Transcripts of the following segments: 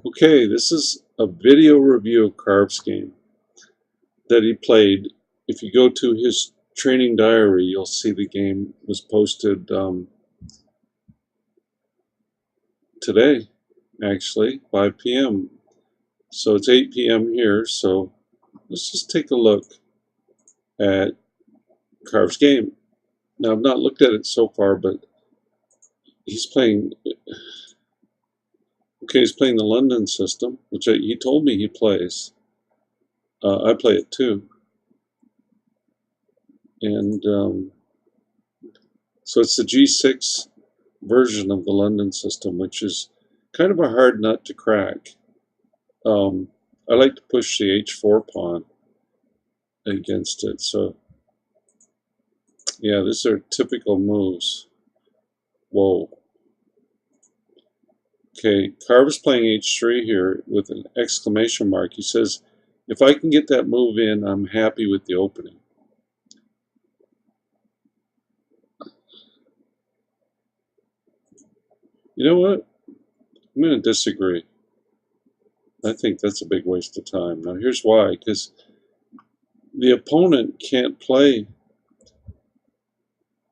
Okay, this is a video review of Carv's game that he played. If you go to his training diary, you'll see the game was posted today, actually, 5 p.m. So it's 8 p.m. here, so let's just take a look at Carv's game. Now, I've not looked at it so far, but he's playing, okay, he's playing the London system, which he told me he plays. I play it too. And so it's the G6 version of the London system, which is kind of a hard nut to crack. I like to push the H4 pawn against it. So, yeah, these are typical moves. Whoa. Okay, Carv is playing H3 here with an exclamation mark. He says, if I can get that move in, I'm happy with the opening. You know what? I'm going to disagree. I think that's a big waste of time. Now, here's why. Because the opponent can't play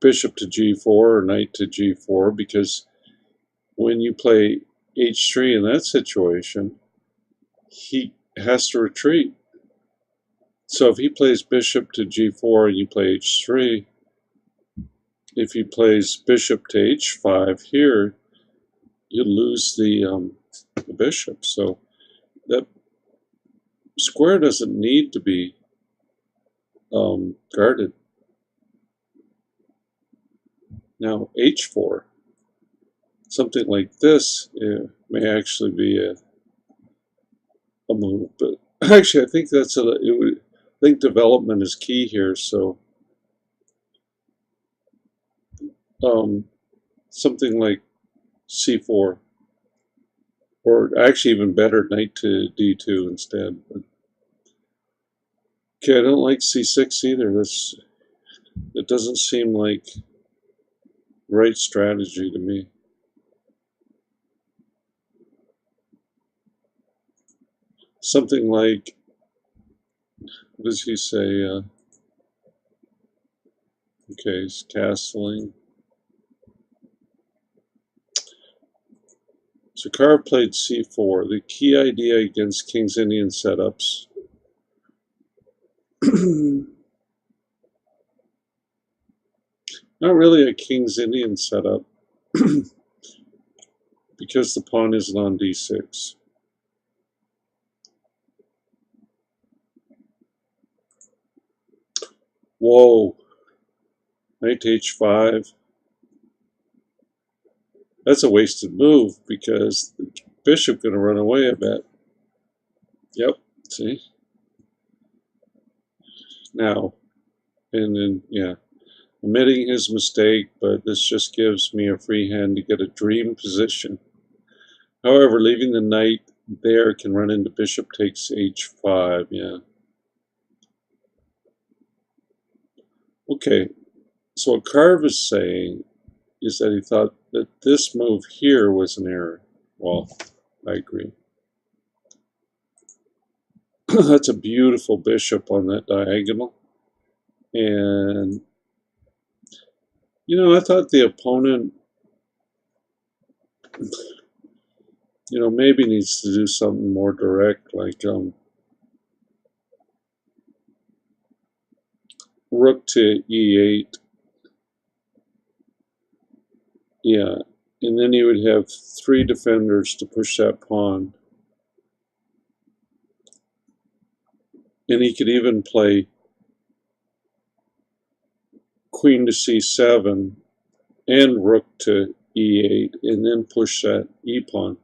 bishop to g4 or knight to g4, because when you play h3 in that situation, he has to retreat. So if he plays bishop to g4 and you play h3, if he plays bishop to h5 here, you lose the bishop. So that square doesn't need to be guarded. Now h4, something like this may actually be a move, but actually I think that's I think development is key here. So something like c4, or actually even better, knight to d2 instead. But, okay, I don't like c6 either. It doesn't seem like right strategy to me. Something like, what does he say? Okay, he's castling. So Carv played c4. The key idea against King's Indian setups not really a King's Indian setup because the pawn isn't on d6. Whoa, knight to h5. That's a wasted move because the bishop going to run away, I bet. Yep, see? Now, and then, yeah, admitting his mistake, but this just gives me a free hand to get a dream position. However, leaving the knight there can run into bishop takes h5, yeah. Okay, so what Carv is saying is that he thought that this move here was an error. Well, I agree. That's a beautiful bishop on that diagonal. And, you know, I thought the opponent, you know, maybe needs to do something more direct, like rook to e8. Yeah, and then you would have three defenders to push that pawn. And he could even play queen to c7 and rook to e8 and then push that e-pawn.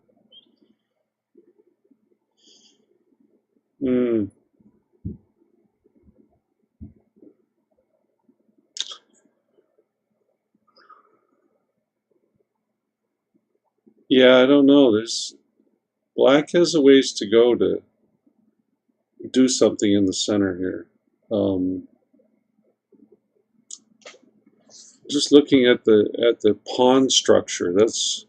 Yeah, I don't know. Black has a ways to go to do something in the center here. Just looking at the pawn structure, that's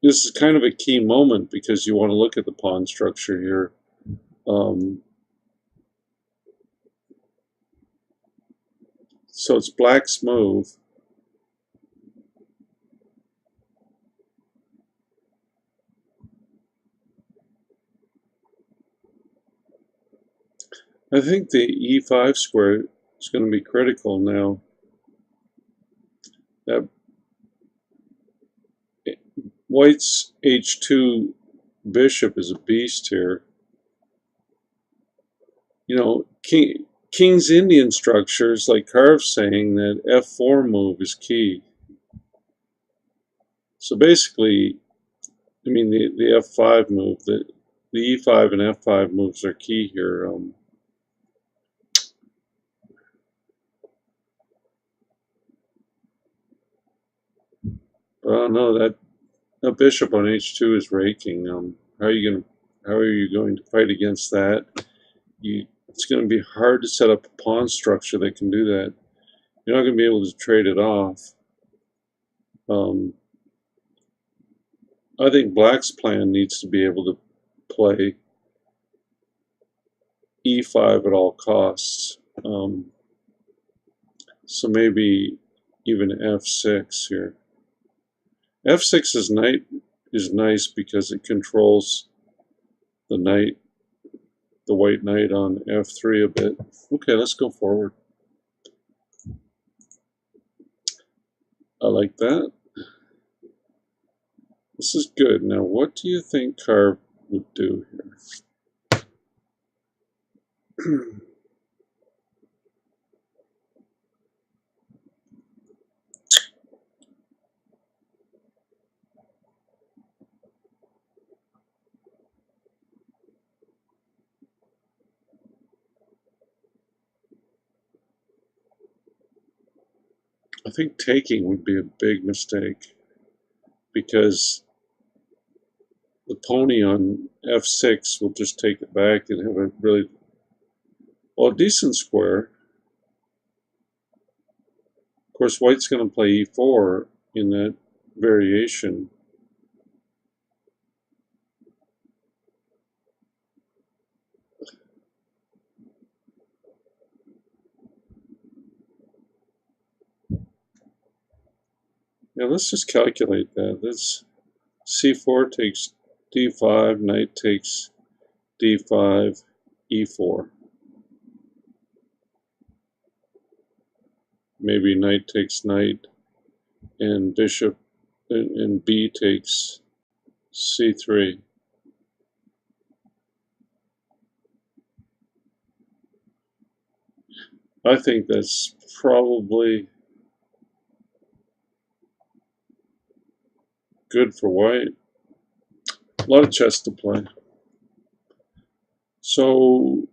this is kind of a key moment because you want to look at the pawn structure here. So it's black's move. I think the e5 square is going to be critical now. That white's h2 bishop is a beast here. You know, King's Indian structures, like Carve's saying, that f4 move is key. So basically, I mean, the f5 move, the e5 and f5 moves are key here. But I don't know, that bishop on h2 is raking. How are you going to fight against that? It's going to be hard to set up a pawn structure that can do that. You're not going to be able to trade it off. I think black's plan needs to be able to play e5 at all costs. So maybe even f6 here. f6 is nice because it controls the knight, the white knight on f3 a bit. Okay, let's go forward. I like that. This is good. Now, what do you think Carve would do here? I think taking would be a big mistake because the pony on f6 will just take it back and have a really, well, decent square. Of course, white's going to play e4 in that variation. Now let's just calculate that. That's c4 takes d5, knight takes d5, e4. Maybe knight takes knight, and bishop, and b takes c3. I think that's probably good for white. A lot of chess to play. So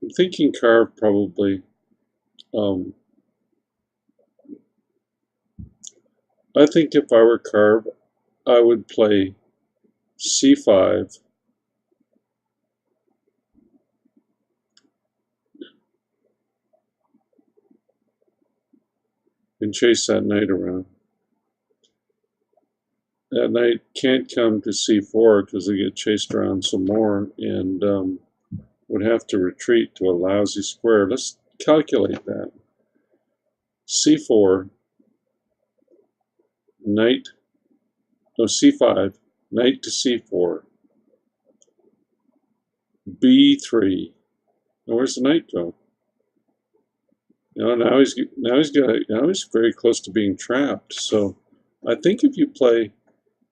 I'm thinking Carve probably. I think if I were Carve, I would play c5. And chase that knight around. That knight can't come to c4 because they get chased around some more and would have to retreat to a lousy square. Let's calculate that. c4, knight, no, c5, knight to c4, b3. Now where's the knight go? Now he's very close to being trapped. So I think if you play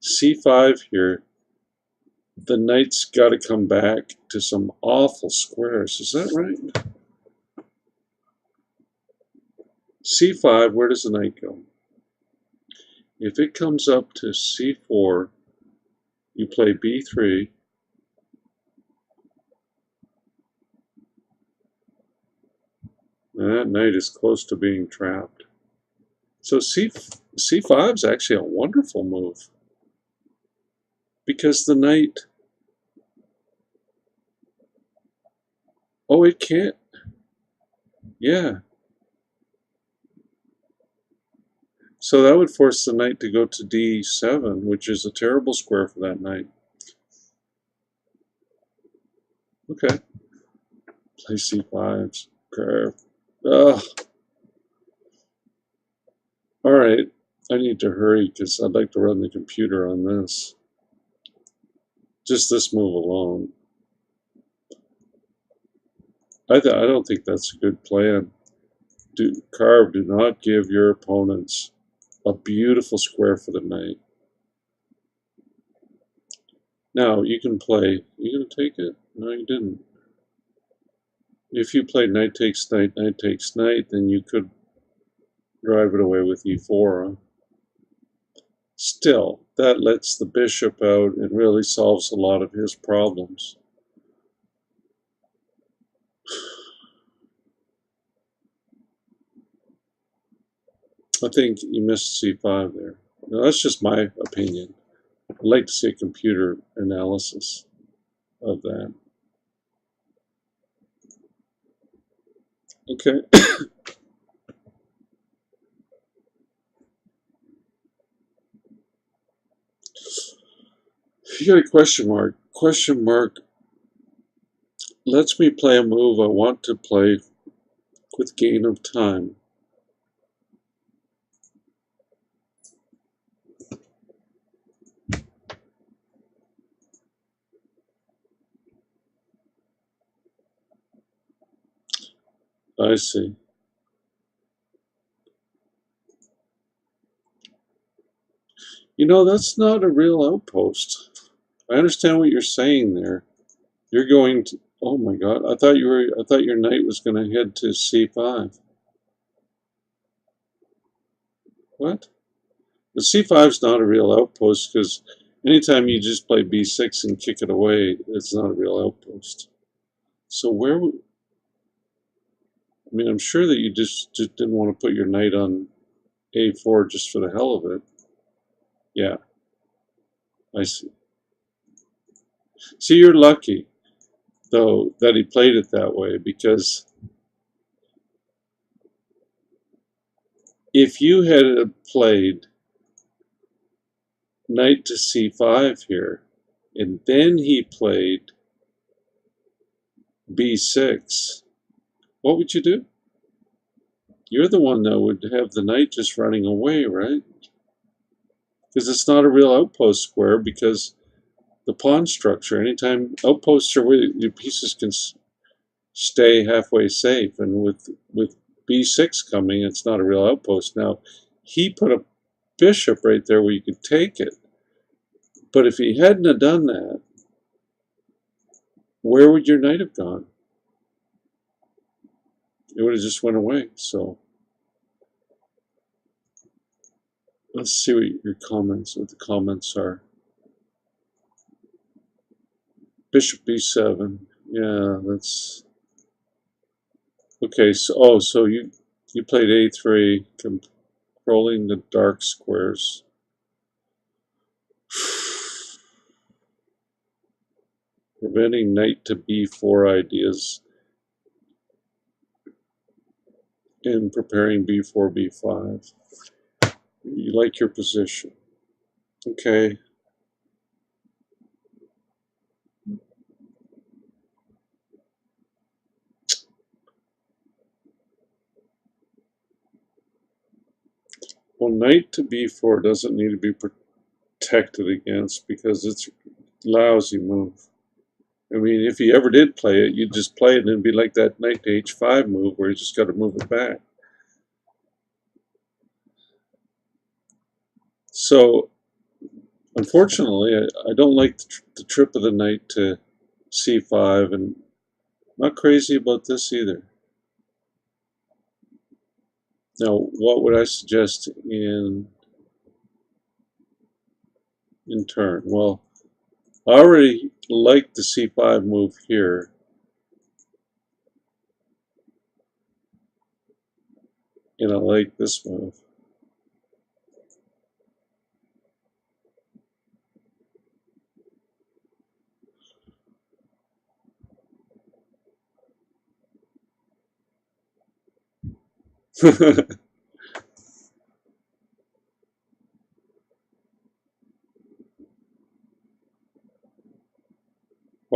c5 here, the knight's got to come back to some awful squares. Is that right? c5, where does the knight go? If it comes up to c4, you play b3. And that knight is close to being trapped. So c5 is actually a wonderful move. Because the knight... Oh, it can't... Yeah. So that would force the knight to go to d7, which is a terrible square for that knight. Okay. Play c5. Curve. Ugh. Alright. I need to hurry because I'd like to run the computer on this. Just this move alone. I don't think that's a good plan. Carve, do not give your opponents a beautiful square for the knight. Now, you can play... You gonna take it? No, you didn't. If you play knight takes knight, knight takes knight, then you could drive it away with e4. Huh? Still, that lets the bishop out and really solves a lot of his problems. I think you missed c5 there. Now, that's just my opinion. I'd like to see a computer analysis of that. Okay. You got a question mark. Question mark lets me play a move I want to play with gain of time. I see. You know, that's not a real outpost. I understand what you're saying there. You're going to... Oh my God! I thought your knight was going to head to c5. What? The c5 is not a real outpost because anytime you just play b6 and kick it away, it's not a real outpost. So where? I mean, I'm sure that you just didn't want to put your knight on a4 just for the hell of it. Yeah, I see. See, you're lucky, though, that he played it that way, because if you had played knight to c5 here, and then he played b6, what would you do? You're the one that would have the knight just running away, right? Because it's not a real outpost square, because the pawn structure, anytime outposts are where your pieces can stay halfway safe, and with b6 coming, it's not a real outpost. Now, he put a bishop right there where you could take it, but if he hadn't have done that, where would your knight have gone? It would have just went away. So let's see what the comments are. Bishop b7. Yeah, that's okay. So you played a3, controlling the dark squares. Preventing knight to b4 ideas and preparing b4, b5. You like your position. Okay. Well, knight to b4 doesn't need to be protected against because it's a lousy move. I mean, if he ever did play it, you'd just play it and it'd be like that knight to h5 move where you just got to move it back. So, unfortunately, I don't like the trip of the knight to c5, and not crazy about this either. Now, what would I suggest in turn? Well, I already like the c5 move here. And I like this move.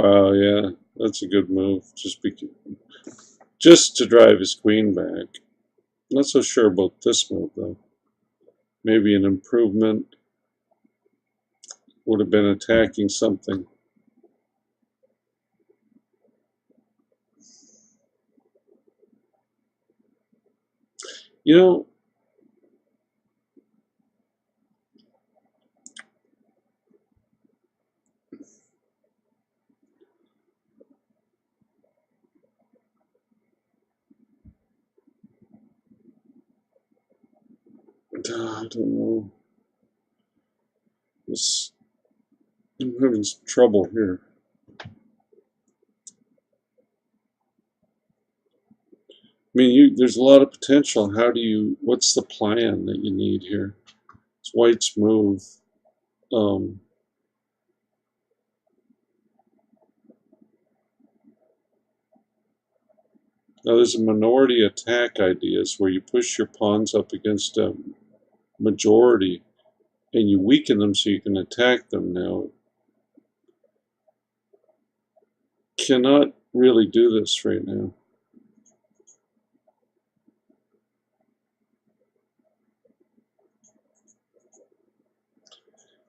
Wow, yeah, that's a good move. Just to drive his queen back. Not so sure about this move though. Maybe an improvement would have been attacking something. You know, I don't know. This, I'm having some trouble here. I mean, there's a lot of potential. What's the plan that you need here? It's White's move. Um, Now there's a minority attack ideas where you push your pawns up against a majority and you weaken them so you can attack them. Now, cannot really do this right now.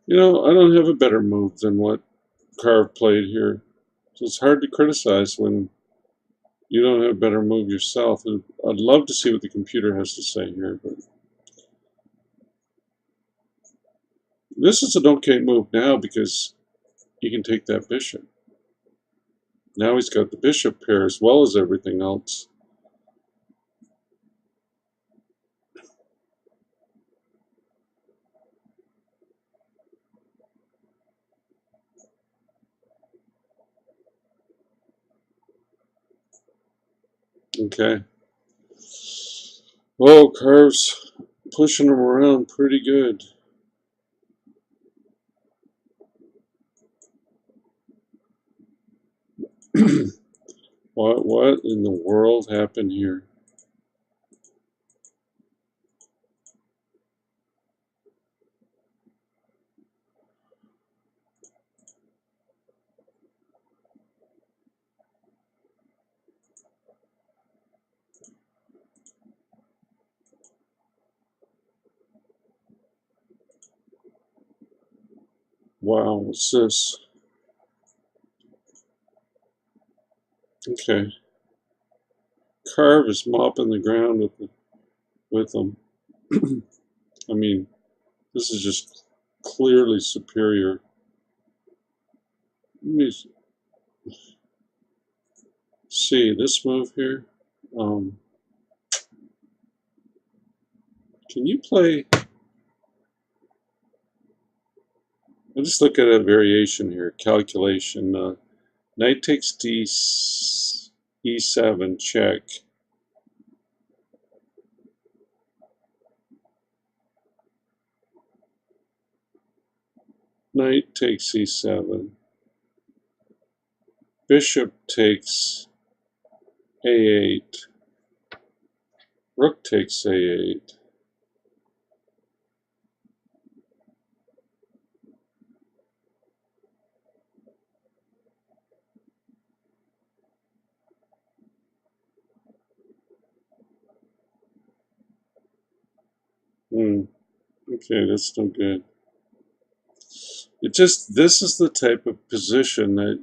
You know, I don't have a better move than what Carve played here. So it's hard to criticize when you don't have a better move yourself. I'd love to see what the computer has to say here, but this is an okay move now because he can take that bishop. Now he's got the bishop pair as well as everything else. Okay. Whoa, Carve's pushing him around pretty good. What in the world happened here? Wow, what's this? Okay. Carve is mopping the ground with them. I mean, this is just clearly superior. Let me see this move here. Can you play? I'll just look at a variation here. Calculation. Knight takes e7 check. Knight takes e7. Bishop takes a8. Rook takes a8. Okay, that's no good. This is the type of position that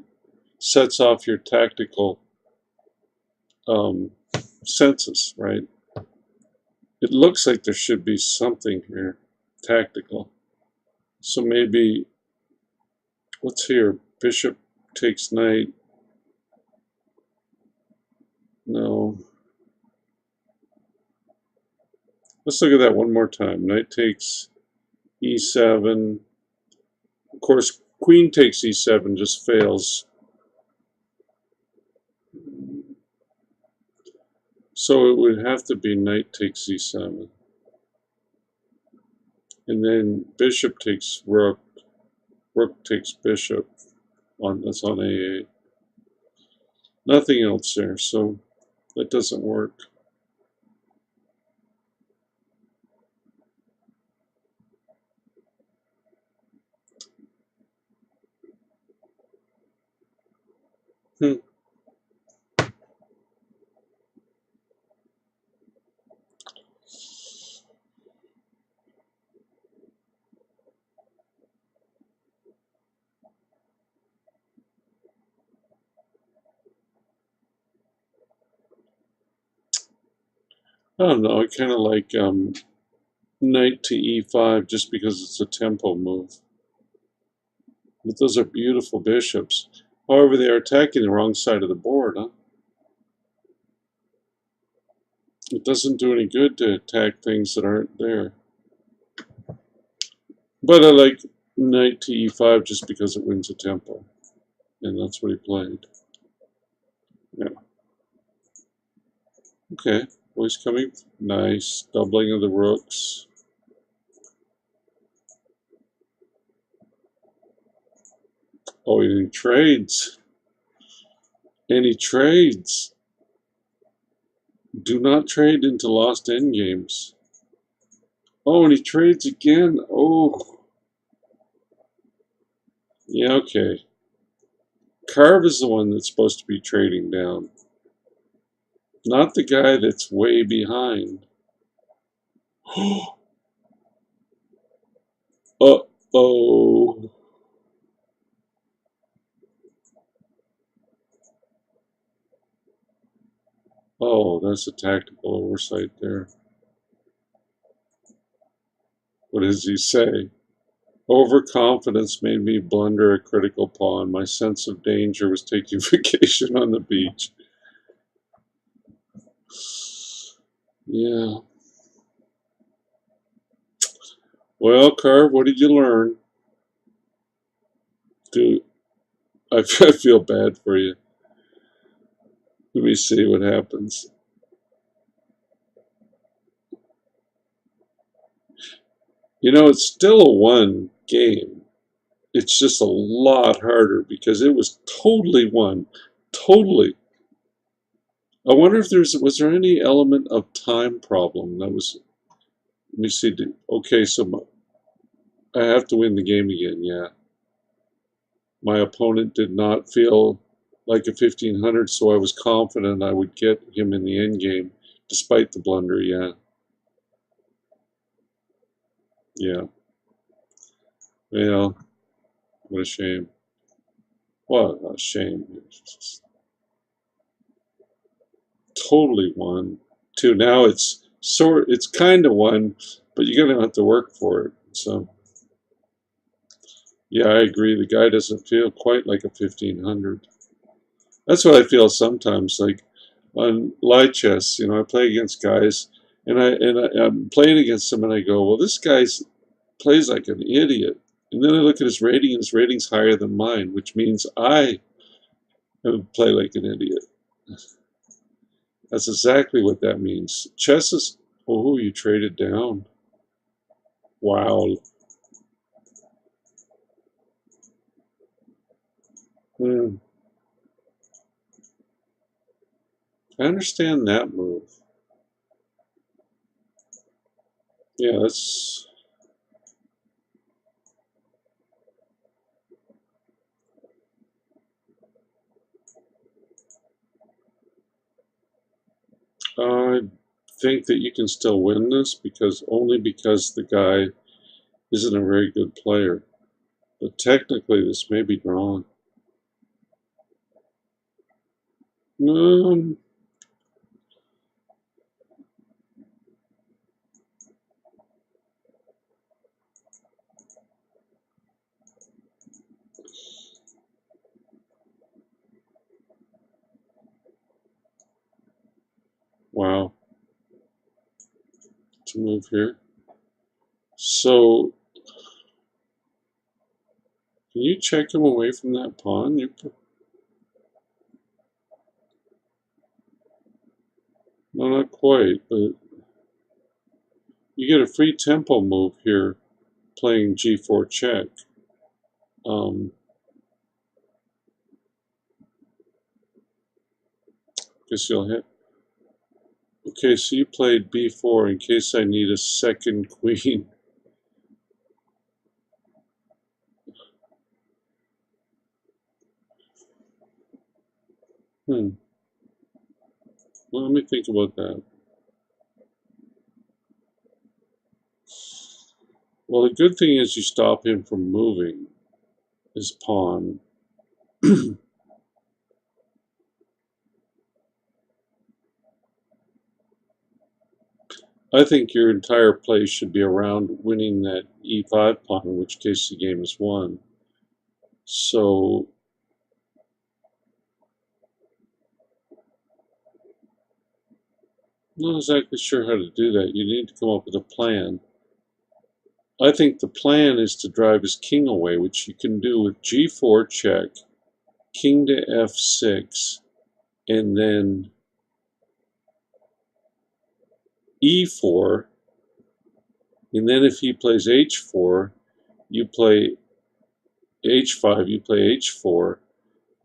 sets off your tactical um, senses, right? It looks like there should be something here, tactical. So maybe, what's here? Bishop takes knight. No. Let's look at that one more time. Knight takes e7. Of course, queen takes e7 just fails. So it would have to be knight takes e7. And then bishop takes rook. Rook takes bishop. That's on a8. Nothing else there, so that doesn't work. I don't know, I kind of like knight to e5 just because it's a tempo move. But those are beautiful bishops. However, they are attacking the wrong side of the board, huh? It doesn't do any good to attack things that aren't there. But I like knight to e5 just because it wins a tempo. And that's what he played. Yeah. Okay. Well, he's coming. Nice. Doubling of the rooks. Oh, and he trades. And he trades. Do not trade into lost endgames. Oh, and he trades again. Oh. Yeah, okay. Carve is the one that's supposed to be trading down. Not the guy that's way behind. Uh-oh. Oh, that's a tactical oversight there. What does he say? Overconfidence made me blunder a critical pawn. My sense of danger was taking vacation on the beach. Yeah. Well, Carv, what did you learn? Dude, I feel bad for you. Let me see what happens. You know, it's still a one game. It's just a lot harder because it was totally won. Totally. I wonder if was there any element of time problem that was, let me see, okay, so I have to win the game again, yeah. My opponent did not feel like a 1500, so I was confident I would get him in the end game, despite the blunder, yeah. Yeah. Well, what a shame. What a shame. Totally won. Too. Now it's kind of won, but you're gonna have to work for it. So yeah, I agree. The guy doesn't feel quite like a 1500. That's what I feel sometimes. Like on live chess, I play against guys, and I'm playing against them, and I go, well, this guy's plays like an idiot. And then I look at his rating, and his rating's higher than mine, which means I play like an idiot. That's exactly what that means. Chess is, oh, you traded down. Wow. Hmm. I understand that move. Yeah, that's. I think that you can still win this only because the guy isn't a very good player. But technically, this may be drawn. Um, wow. To move here. So, can you check him away from that pawn? No, not quite, but you get a free tempo move here playing g4 check. Guess you'll hit. Okay, so you played b4 in case I need a second queen. Hmm. Well, let me think about that. Well, the good thing is you stop him from moving his pawn. I think your entire play should be around winning that e5 pawn, in which case the game is won. So I'm not exactly sure how to do that. You need to come up with a plan. I think the plan is to drive his king away, which you can do with g4 check, king to f6, and then e4, and then if he plays h4, you play h5, you play h4,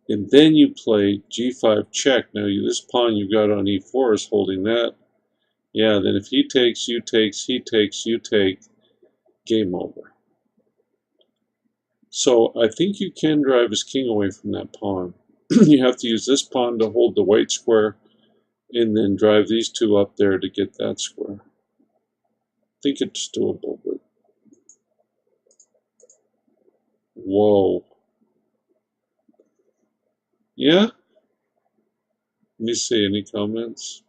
and then you play g5 check. Now this pawn you've got on e4 is holding that. Yeah, then if he takes, you takes, he takes, you take, game over. So I think you can drive his king away from that pawn. You have to use this pawn to hold the white square, and then drive these two up there to get that square. I think it's doable, but whoa. Yeah? Let me see, any comments?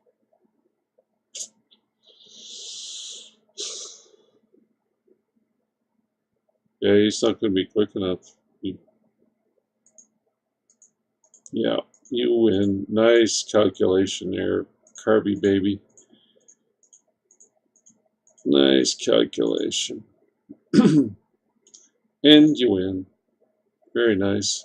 Yeah, he's not going to be quick enough. Yeah, you win. Nice calculation there, Carby baby. Nice calculation. And you win. Very nice.